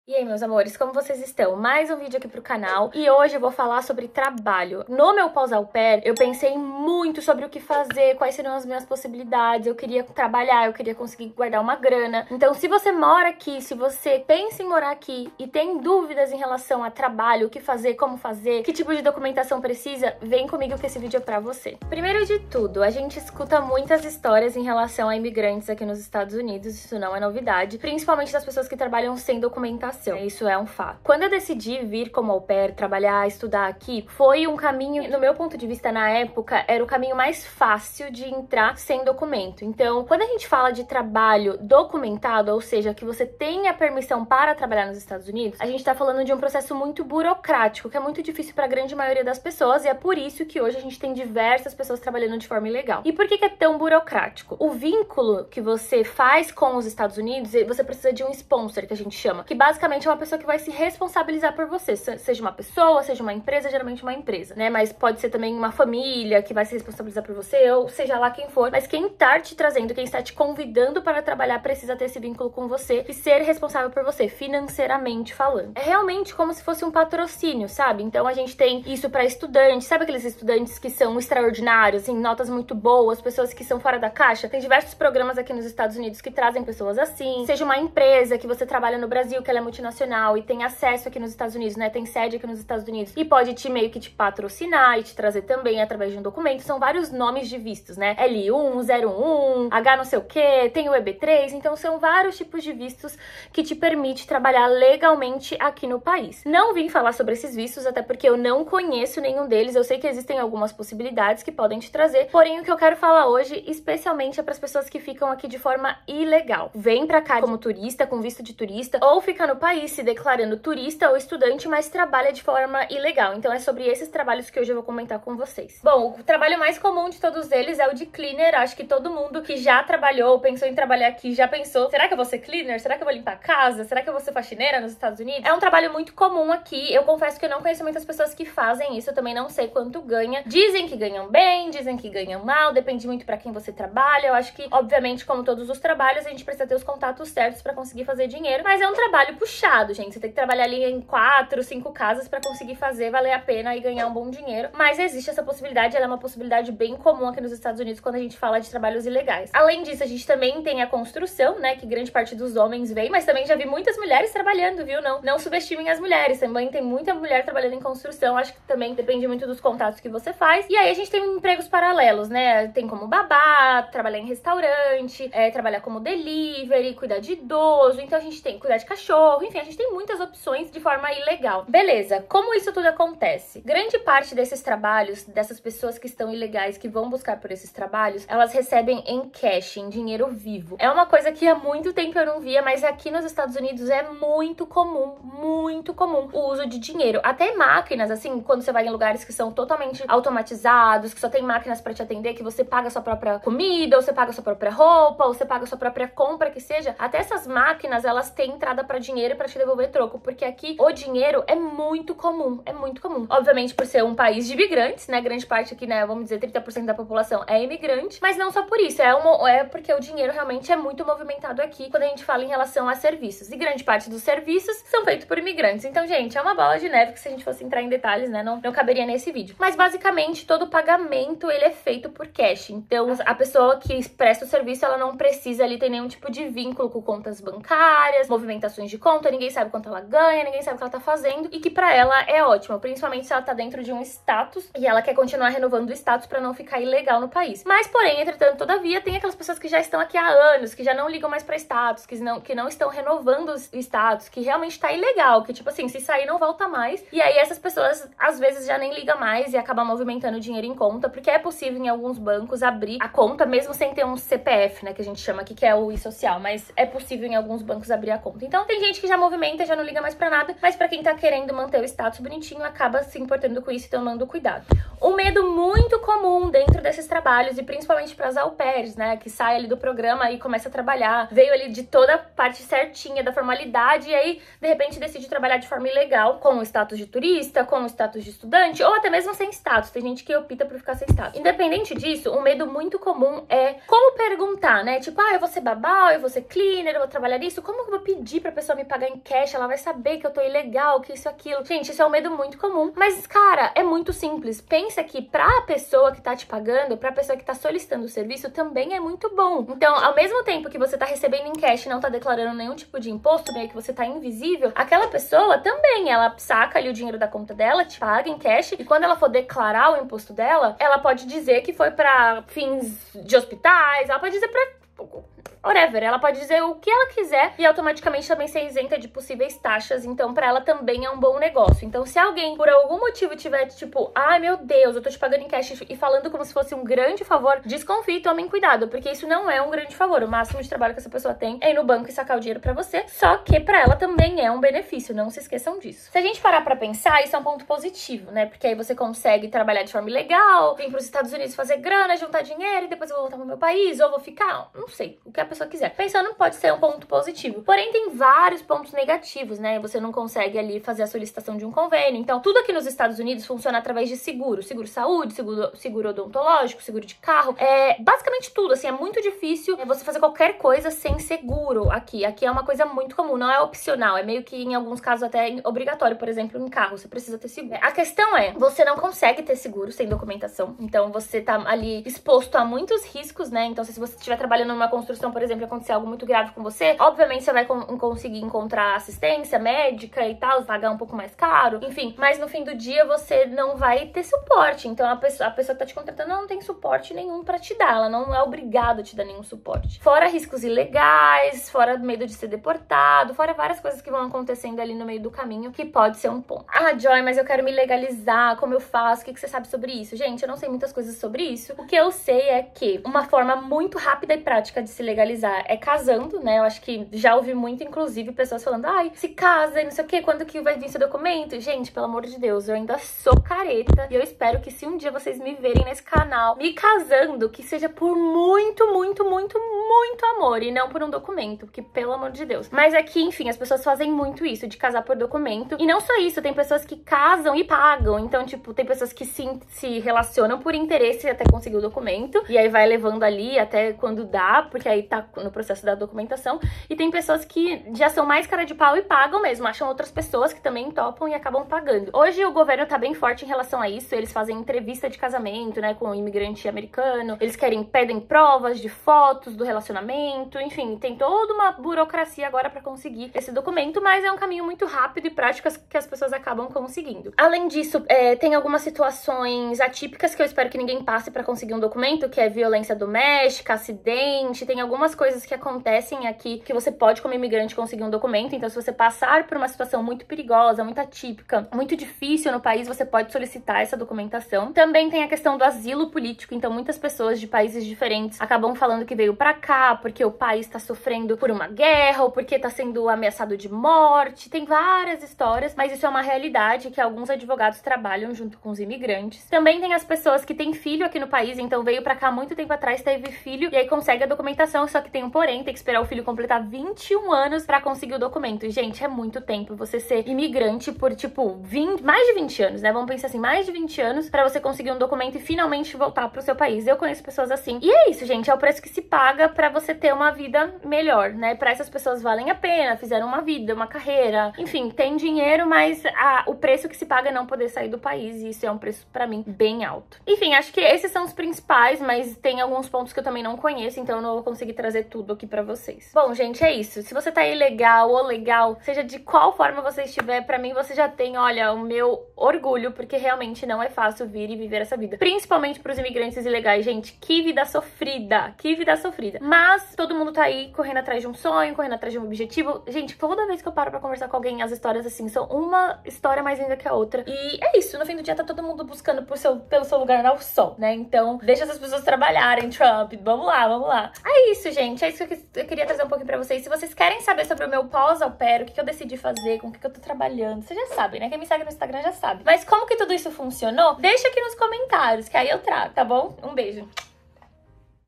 E aí, meus amores, como vocês estão? Mais um vídeo aqui pro canal e hoje eu vou falar sobre trabalho. No meu pós-au pair, eu pensei muito sobre o que fazer, quais seriam as minhas possibilidades, eu queria trabalhar, eu queria conseguir guardar uma grana. Então, se você mora aqui, se você pensa em morar aqui e tem dúvidas em relação a trabalho, o que fazer, como fazer, que tipo de documentação precisa, vem comigo que esse vídeo é pra você. Primeiro de tudo, a gente escuta muitas histórias em relação a imigrantes aqui nos Estados Unidos, isso não é novidade, principalmente das pessoas que trabalham sem documentação. Isso é um fato. Quando eu decidi vir como au pair, trabalhar, estudar aqui, foi um caminho, no meu ponto de vista na época, era o caminho mais fácil de entrar sem documento. Então, quando a gente fala de trabalho documentado, ou seja, que você tenha permissão para trabalhar nos Estados Unidos, a gente tá falando de um processo muito burocrático, que é muito difícil para a grande maioria das pessoas, e é por isso que hoje a gente tem diversas pessoas trabalhando de forma ilegal. E por que é tão burocrático? O vínculo que você faz com os Estados Unidos, você precisa de um sponsor, que a gente chama, que basicamente é uma pessoa que vai se responsabilizar por você, seja uma pessoa, seja uma empresa, geralmente uma empresa, né? Mas pode ser também uma família que vai se responsabilizar por você, ou seja lá quem for. Mas quem tá te trazendo, quem está te convidando para trabalhar, precisa ter esse vínculo com você e ser responsável por você, financeiramente falando. É realmente como se fosse um patrocínio, sabe? Então a gente tem isso para estudantes, sabe aqueles estudantes que são extraordinários, assim, notas muito boas, pessoas que são fora da caixa? Tem diversos programas aqui nos Estados Unidos que trazem pessoas assim. Seja uma empresa que você trabalha no Brasil, que ela é multinacional e tem acesso aqui nos Estados Unidos, né? Tem sede aqui nos Estados Unidos e pode meio que te patrocinar e te trazer também através de um documento. São vários nomes de vistos, né? L1, 01, H não sei o que, tem o EB3, então são vários tipos de vistos que te permite trabalhar legalmente aqui no país. Não vim falar sobre esses vistos, até porque eu não conheço nenhum deles, eu sei que existem algumas possibilidades que podem te trazer, porém o que eu quero falar hoje, especialmente é para as pessoas que ficam aqui de forma ilegal. Vem pra cá como turista, com visto de turista, ou fica no país se declarando turista ou estudante, mas trabalha de forma ilegal. Então é sobre esses trabalhos que hoje eu vou comentar com vocês. Bom, o trabalho mais comum de todos eles é o de cleaner. Acho que todo mundo que já trabalhou, pensou em trabalhar aqui, já pensou, será que eu vou ser cleaner? Será que eu vou limpar a casa? Será que eu vou ser faxineira nos Estados Unidos? É um trabalho muito comum aqui. Eu confesso que eu não conheço muitas pessoas que fazem isso, eu também não sei quanto ganha. Dizem que ganham bem, dizem que ganham mal, depende muito pra quem você trabalha. Eu acho que, obviamente, como todos os trabalhos, a gente precisa ter os contatos certos pra conseguir fazer dinheiro, mas é um trabalho puxado, gente. Você tem que trabalhar ali em 4, 5 casas pra conseguir fazer valer a pena e ganhar um bom dinheiro. Mas existe essa possibilidade, ela é uma possibilidade bem comum aqui nos Estados Unidos quando a gente fala de trabalhos ilegais. Além disso, a gente também tem a construção, né, que grande parte dos homens vem, mas também já vi muitas mulheres trabalhando, viu? Não subestimem as mulheres, também tem muita mulher trabalhando em construção, acho que também depende muito dos contatos que você faz. E aí a gente tem empregos paralelos, né? Tem como babá, trabalhar em restaurante, trabalhar como delivery, cuidar de idoso, então a gente tem cuidar de cachorro, enfim, a gente tem muitas opções de forma ilegal. Beleza, como isso tudo acontece? Grande parte desses trabalhos, dessas pessoas que estão ilegais, que vão buscar por esses trabalhos, elas recebem em cash, em dinheiro vivo. É uma coisa que há muito tempo eu não via, mas aqui nos Estados Unidos é muito comum o uso de dinheiro. Até máquinas, assim, quando você vai em lugares que são totalmente automatizados, que só tem máquinas pra te atender, que você paga a sua própria comida, ou você paga a sua própria roupa, ou você paga a sua própria compra, que seja, até essas máquinas, elas têm entrada pra dinheiro e pra te devolver troco, porque aqui o dinheiro é muito comum, é muito comum. Obviamente, por ser um país de imigrantes, né, grande parte aqui, né, vamos dizer, 30% da população é imigrante, mas não só por isso, é porque o dinheiro realmente é muito movimentado aqui quando a gente fala em relação a serviços, e grande parte dos serviços são feitos por imigrantes. Então, gente, é uma bola de neve que se a gente fosse entrar em detalhes, né, não caberia nesse vídeo. Mas, basicamente, todo o pagamento, ele é feito por cash. Então, a pessoa que presta o serviço, ela não precisa ali ter nenhum tipo de vínculo com contas bancárias, movimentações de conta, ninguém sabe quanto ela ganha, ninguém sabe o que ela tá fazendo, e que pra ela é ótimo, principalmente se ela tá dentro de um status e ela quer continuar renovando o status pra não ficar ilegal no país. Mas, porém, entretanto, todavia, tem aquelas pessoas que já estão aqui há anos, que já não ligam mais pra status, que não estão renovando o status, que realmente tá ilegal, que tipo assim, se sair não volta mais, e aí essas pessoas às vezes já nem ligam mais e acabam movimentando dinheiro em conta, porque é possível em alguns bancos abrir a conta, mesmo sem ter um CPF, né, que a gente chama aqui, que é o e-social, mas é possível em alguns bancos abrir a conta. Então tem gente que já movimenta, já não liga mais pra nada, mas pra quem tá querendo manter o status bonitinho, acaba se importando com isso e tomando cuidado. Um medo muito comum dentro desses trabalhos, e principalmente pras au pairs, né, que sai ali do programa e começa a trabalhar, veio ali de toda a parte certinha da formalidade, e aí, de repente, decide trabalhar de forma ilegal, com o status de turista, com o status de estudante, ou até mesmo sem status. Tem gente que opta por ficar sem status. Independente disso, um medo muito comum é como perguntar, né? Tipo, eu vou ser babá, eu vou ser cleaner, eu vou trabalhar nisso, como que eu vou pedir pra pessoa me pagar pagar em cash, ela vai saber que eu tô ilegal, que isso, aquilo. Gente, isso é um medo muito comum. Mas, cara, é muito simples. Pensa que pra pessoa que tá te pagando, pra pessoa que tá solicitando o serviço, também é muito bom. Então, ao mesmo tempo que você tá recebendo em cash e não tá declarando nenhum tipo de imposto, meio que você tá invisível, aquela pessoa também, ela saca ali o dinheiro da conta dela, te paga em cash, e quando ela for declarar o imposto dela, ela pode dizer que foi pra fins de hospitais, ela pode dizer pra whatever, ela pode dizer o que ela quiser e automaticamente também ser isenta de possíveis taxas, então pra ela também é um bom negócio. Então se alguém por algum motivo tiver tipo, ai meu Deus, eu tô te pagando em cash e falando como se fosse um grande favor, desconfie e tomem cuidado, porque isso não é um grande favor. O máximo de trabalho que essa pessoa tem é ir no banco e sacar o dinheiro pra você, só que pra ela também é um benefício, não se esqueçam disso. Se a gente parar pra pensar, isso é um ponto positivo, né? Porque aí você consegue trabalhar de forma ilegal, vir pros Estados Unidos fazer grana, juntar dinheiro e depois eu vou voltar pro meu país, ou vou ficar, não sei, o que a pessoa quiser. Pensando, pode ser um ponto positivo. Porém, tem vários pontos negativos, né? Você não consegue ali fazer a solicitação de um convênio. Então, tudo aqui nos Estados Unidos funciona através de seguro. Seguro saúde, seguro odontológico, seguro de carro. Basicamente tudo, assim, é muito difícil você fazer qualquer coisa sem seguro aqui. Aqui é uma coisa muito comum, não é opcional. É meio que, em alguns casos, até obrigatório. Por exemplo, em carro, você precisa ter seguro. A questão é, você não consegue ter seguro sem documentação. Então, você tá ali exposto a muitos riscos, né? Então, se você estiver trabalhando numa construção, por exemplo, acontecer algo muito grave com você, obviamente você vai conseguir encontrar assistência médica e tal, pagar um pouco mais caro, enfim, mas no fim do dia você não vai ter suporte. Então a pessoa que tá te contratando não tem suporte nenhum pra te dar, ela não é obrigada a te dar nenhum suporte. Fora riscos ilegais, fora medo de ser deportado, fora várias coisas que vão acontecendo ali no meio do caminho, que pode ser um ponto. Ah, Joy, mas eu quero me legalizar, como eu faço? O que você sabe sobre isso? Gente, eu não sei muitas coisas sobre isso. O que eu sei é que uma forma muito rápida e prática de se legalizar é casando, né? Eu acho que já ouvi muito, inclusive, pessoas falando, ai, se casa e não sei o que, quando que vai vir seu documento? Gente, pelo amor de Deus, eu ainda sou careta e eu espero que se um dia vocês me verem nesse canal me casando, que seja por muito, muito, muito, muito amor e não por um documento, porque pelo amor de Deus. Mas aqui, enfim, as pessoas fazem muito isso, de casar por documento. E não só isso, tem pessoas que casam e pagam. Então, tipo, tem pessoas que se relacionam por interesse até conseguir o documento, e aí vai levando ali até quando dá, porque aí tá no processo da documentação, e tem pessoas que já são mais cara de pau e pagam mesmo, acham outras pessoas que também topam e acabam pagando. Hoje o governo tá bem forte em relação a isso, eles fazem entrevista de casamento, né, com o imigrante americano, eles pedem provas de fotos do relacionamento, enfim, tem toda uma burocracia agora pra conseguir esse documento, mas é um caminho muito rápido e prático que as pessoas acabam conseguindo. Além disso, tem algumas situações atípicas que eu espero que ninguém passe pra conseguir um documento, que é violência doméstica, acidente, tem algumas coisas que acontecem aqui que você pode, como imigrante, conseguir um documento. Então, se você passar por uma situação muito perigosa, muito atípica, muito difícil no país, você pode solicitar essa documentação. Também tem a questão do asilo político. Então, muitas pessoas de países diferentes acabam falando que veio pra cá porque o país tá sofrendo por uma guerra ou porque tá sendo ameaçado de morte. Tem várias histórias, mas isso é uma realidade que alguns advogados trabalham junto com os imigrantes. Também tem as pessoas que têm filho aqui no país, então veio pra cá muito tempo atrás, teve filho e aí consegue a documentação, só que tem um porém, tem que esperar o filho completar 21 anos pra conseguir o documento. E, gente, é muito tempo você ser imigrante por, tipo, mais de 20 anos, né? Vamos pensar assim, mais de 20 anos pra você conseguir um documento e finalmente voltar pro seu país. Eu conheço pessoas assim. E é isso, gente, é o preço que se paga pra você ter uma vida melhor, né? Pra essas pessoas valem a pena, fizeram uma vida, uma carreira, enfim, tem dinheiro, mas o preço que se paga é não poder sair do país, e isso é um preço, pra mim, bem alto. Enfim, acho que esses são os principais, mas tem alguns pontos que eu também não conheço, então eu não vou conseguir trazer tudo aqui pra vocês. Bom, gente, é isso. Se você tá ilegal ou legal, seja de qual forma você estiver, pra mim você já tem, olha, o meu orgulho, porque realmente não é fácil vir e viver essa vida. Principalmente pros imigrantes ilegais, gente, que vida sofrida, que vida sofrida. Mas todo mundo tá aí correndo atrás de um sonho, correndo atrás de um objetivo. Gente, toda vez que eu paro pra conversar com alguém, as histórias, assim, são uma história mais linda que a outra. E é isso, no fim do dia tá todo mundo buscando pelo seu lugar ao sol, né? Então, deixa essas pessoas trabalharem, Trump. Vamos lá, vamos lá. É isso, gente. É isso que eu queria trazer um pouquinho pra vocês. Se vocês querem saber sobre o meu pós-au pair, o que eu decidi fazer, com o que eu tô trabalhando, vocês já sabem, né? Quem me segue no Instagram já sabe. Mas como que tudo isso funcionou? Deixa aqui nos comentários, que aí eu trago, tá bom? Um beijo.